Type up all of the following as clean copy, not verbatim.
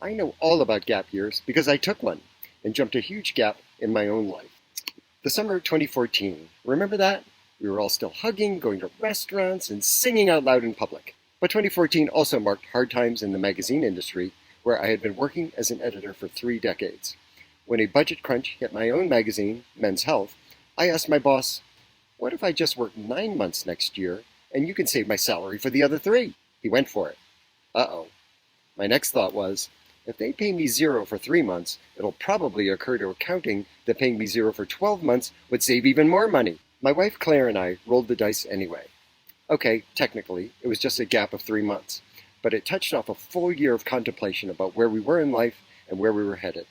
I know all about gap years because I took one and jumped a huge gap in my own life. The summer of 2014, remember that? We were all still hugging, going to restaurants, and singing out loud in public. But 2014 also marked hard times in the magazine industry, where I had been working as an editor for 3 decades. When a budget crunch hit my own magazine, Men's Health, I asked my boss, "What if I just work 9 months next year, and you can save my salary for the other 3? He went for it. Uh-oh. My next thought was, if they pay me 0 for 3 months, it'll probably occur to accounting that paying me 0 for 12 months would save even more money. My wife Claire and I rolled the dice anyway. Okay, technically, it was just a gap of 3 months, but it touched off a full year of contemplation about where we were in life and where we were headed.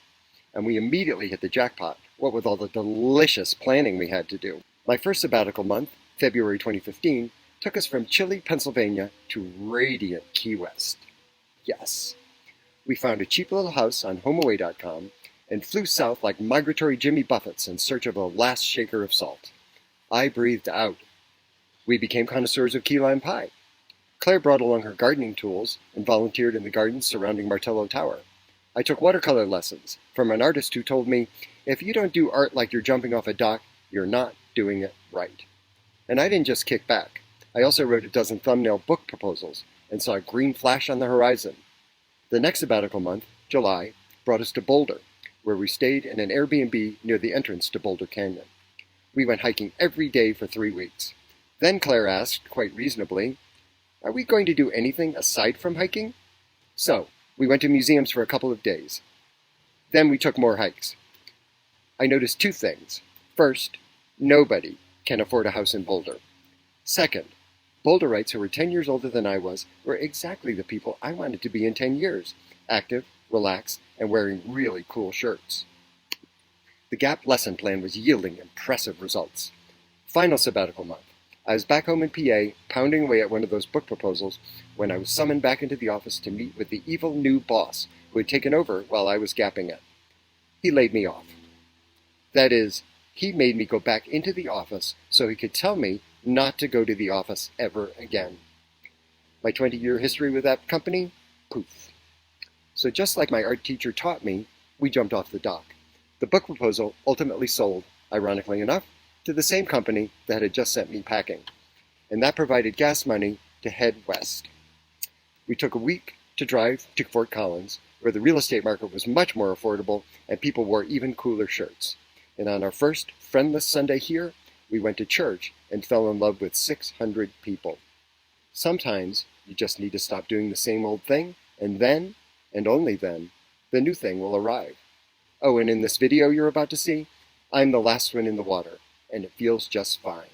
And we immediately hit the jackpot, what with all the delicious planning we had to do. My first sabbatical month, February 2015, took us from chilly Pennsylvania to radiant Key West. Yes. We found a cheap little house on HomeAway.com and flew south like migratory Jimmy Buffetts in search of a last shaker of salt. I breathed out. We became connoisseurs of key lime pie. Claire brought along her gardening tools and volunteered in the gardens surrounding Martello Tower. I took watercolor lessons from an artist who told me, if you don't do art like you're jumping off a dock, you're not doing it right. And I didn't just kick back. I also wrote a dozen thumbnail book proposals and saw a green flash on the horizon. The next sabbatical month, July, brought us to Boulder, where we stayed in an Airbnb near the entrance to Boulder Canyon. We went hiking every day for 3 weeks. Then Claire asked, quite reasonably, "Are we going to do anything aside from hiking?" So, we went to museums for a couple of days. Then we took more hikes. I noticed 2 things. First, nobody can afford a house in Boulder. Second, Boulderites who were 10 years older than I was were exactly the people I wanted to be in 10 years, active, relaxed, and wearing really cool shirts. The GAP lesson plan was yielding impressive results. Final sabbatical month. I was back home in PA, pounding away at one of those book proposals, when I was summoned back into the office to meet with the evil new boss who had taken over while I was gapping it. He laid me off. That is, he made me go back into the office so he could tell me not to go to the office ever again. My 20-year history with that company? Poof. So just like my art teacher taught me, we jumped off the dock. The book proposal ultimately sold, ironically enough, to the same company that had just sent me packing. And that provided gas money to head west. We took a week to drive to Fort Collins, where the real estate market was much more affordable and people wore even cooler shirts. And on our first friendless Sunday here, we went to church and fell in love with 600 people. Sometimes you just need to stop doing the same old thing, and then, and only then, the new thing will arrive. Oh, and in this video you're about to see, I'm the last one in the water, and it feels just fine.